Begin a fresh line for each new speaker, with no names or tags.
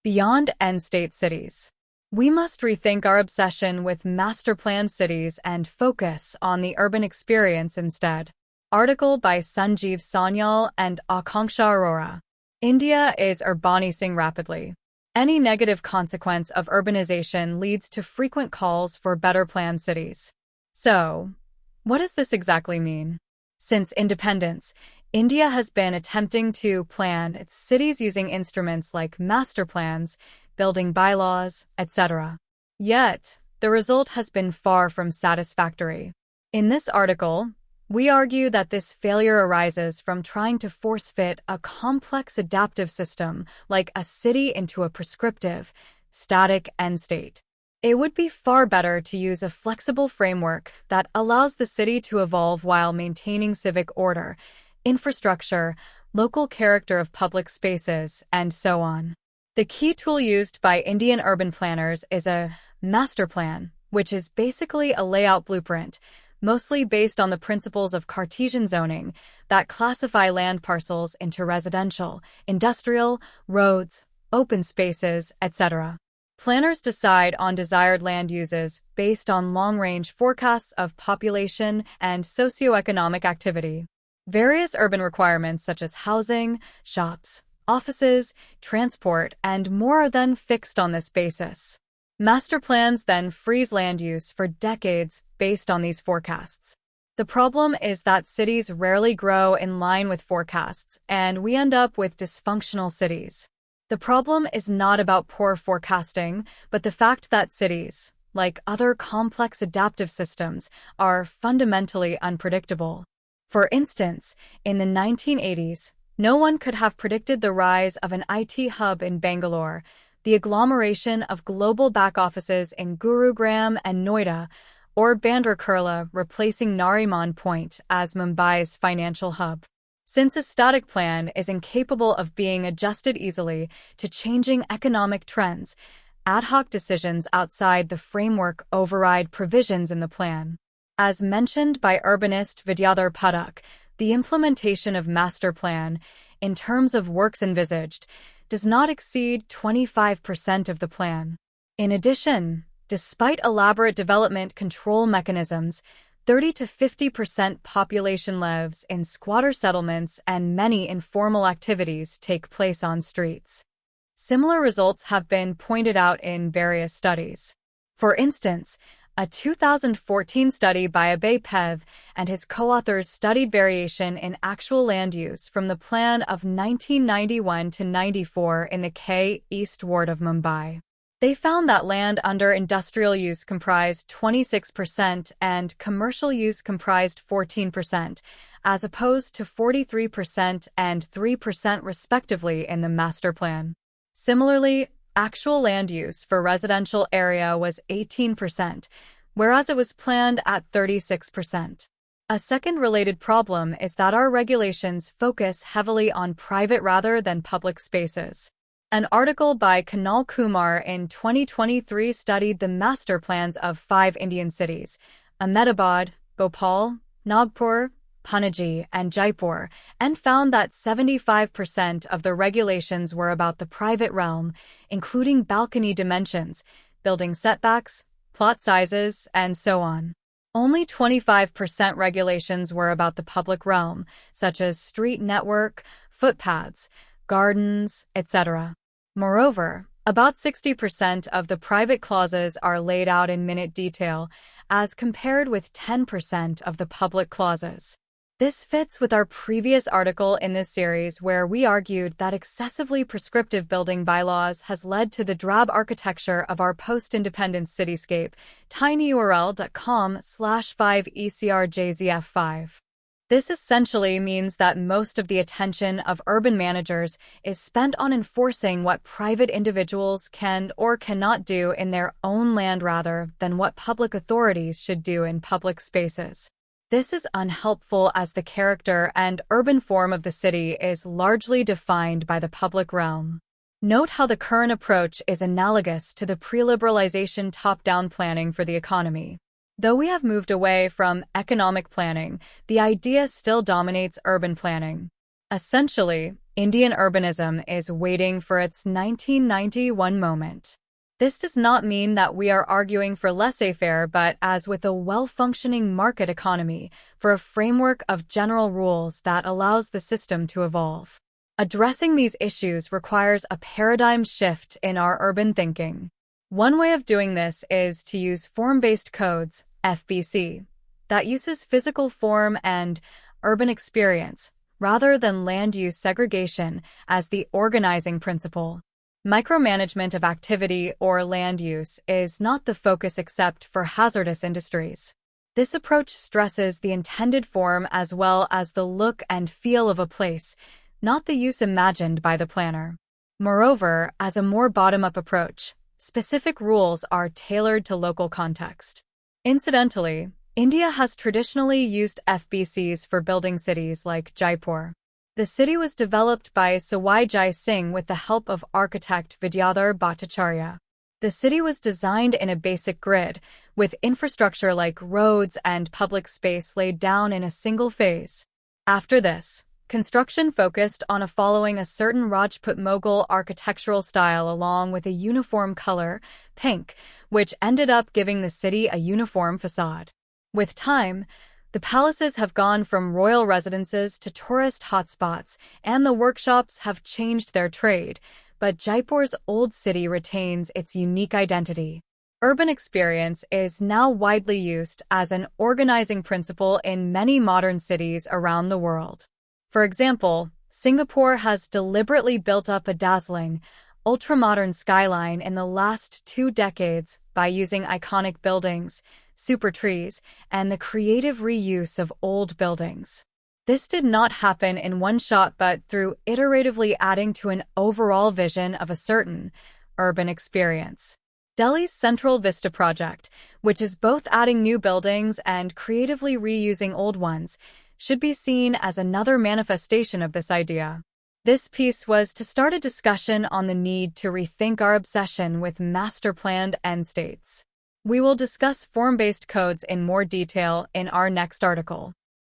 Beyond end-state cities, we must rethink our obsession with master-planned cities and focus on the urban experience instead. Article by Sanjeev Sanyal and Aakanksha Arora. India is urbanising rapidly. Any negative consequence of urbanization leads to frequent calls for better planned cities. So, what does this exactly mean? Since independence, India has been attempting to plan its cities using instruments like master plans, building bylaws, etc. Yet, the result has been far from satisfactory. In this article, we argue that this failure arises from trying to force-fit a complex adaptive system like a city into a prescriptive, static end state. It would be far better to use a flexible framework that allows the city to evolve while maintaining civic order, infrastructure, local character of public spaces, and so on. The key tool used by Indian urban planners is a master plan, which is basically a layout blueprint, mostly based on the principles of Cartesian zoning that classify land parcels into residential, industrial, roads, open spaces, etc. Planners decide on desired land uses based on long-range forecasts of population and socioeconomic activity. Various urban requirements such as housing, shops, offices, transport, and more are then fixed on this basis. Master plans then freeze land use for decades based on these forecasts. The problem is that cities rarely grow in line with forecasts, and we end up with dysfunctional cities. The problem is not about poor forecasting, but the fact that cities, like other complex adaptive systems, are fundamentally unpredictable. For instance, in the 1980s, no one could have predicted the rise of an IT hub in Bangalore, the agglomeration of global back offices in Gurugram and Noida, or Bandra Kurla replacing Nariman Point as Mumbai's financial hub. Since a static plan is incapable of being adjusted easily to changing economic trends, ad hoc decisions outside the framework override provisions in the plan. As mentioned by urbanist Vidyadhar Padak, the implementation of master plan, in terms of works envisaged, does not exceed 25% of the plan. In addition, despite elaborate development control mechanisms, 30 to 50% population lives in squatter settlements and many informal activities take place on streets. Similar results have been pointed out in various studies. For instance, a 2014 study by Abhay Pev and his co-authors studied variation in actual land use from the plan of 1991 to 94 in the K East Ward of Mumbai. They found that land under industrial use comprised 26% and commercial use comprised 14%, as opposed to 43% and 3% respectively in the master plan. Similarly, actual land use for residential area was 18%, whereas it was planned at 36%. A second related problem is that our regulations focus heavily on private rather than public spaces. An article by Kunal Kumar in 2023 studied the master plans of 5 Indian cities, Ahmedabad, Bhopal, Nagpur, Panaji, and Jaipur, and found that 75% of the regulations were about the private realm, including balcony dimensions, building setbacks, plot sizes, and so on. Only 25% regulations were about the public realm, such as street network, footpaths, gardens, etc. Moreover, about 60% of the private clauses are laid out in minute detail, as compared with 10% of the public clauses. This fits with our previous article in this series where we argued that excessively prescriptive building bylaws has led to the drab architecture of our post-independence cityscape, tinyurl.com/5ECRJZF5. This essentially means that most of the attention of urban managers is spent on enforcing what private individuals can or cannot do in their own land rather than what public authorities should do in public spaces. This is unhelpful as the character and urban form of the city is largely defined by the public realm. Note how the current approach is analogous to the pre-liberalization top-down planning for the economy. Though we have moved away from economic planning, the idea still dominates urban planning. Essentially, Indian urbanism is waiting for its 1991 moment. This does not mean that we are arguing for laissez-faire, but as with a well-functioning market economy, for a framework of general rules that allows the system to evolve. Addressing these issues requires a paradigm shift in our urban thinking. One way of doing this is to use form-based codes, FBC, that uses physical form and urban experience, rather than land use segregation as the organizing principle. Micromanagement of activity or land use is not the focus except for hazardous industries. This approach stresses the intended form as well as the look and feel of a place, not the use imagined by the planner. Moreover, as a more bottom-up approach, specific rules are tailored to local context. Incidentally, India has traditionally used FBCs for building cities like Jaipur. The city was developed by Sawai Jai Singh with the help of architect Vidyadhar Bhattacharya. The city was designed in a basic grid, with infrastructure like roads and public space laid down in a single phase. After this, construction focused on following a certain Rajput Mughal architectural style along with a uniform color, pink, which ended up giving the city a uniform facade. With time, the palaces have gone from royal residences to tourist hotspots, and the workshops have changed their trade, but Jaipur's old city retains its unique identity. Urban experience is now widely used as an organizing principle in many modern cities around the world. For example, Singapore has deliberately built up a dazzling, ultra-modern skyline in the last 2 decades by using iconic buildings, super trees, and the creative reuse of old buildings. This did not happen in one shot but through iteratively adding to an overall vision of a certain urban experience. Delhi's Central Vista project, which is both adding new buildings and creatively reusing old ones, should be seen as another manifestation of this idea. This piece was to start a discussion on the need to rethink our obsession with master-planned end states. We will discuss form-based codes in more detail in our next article.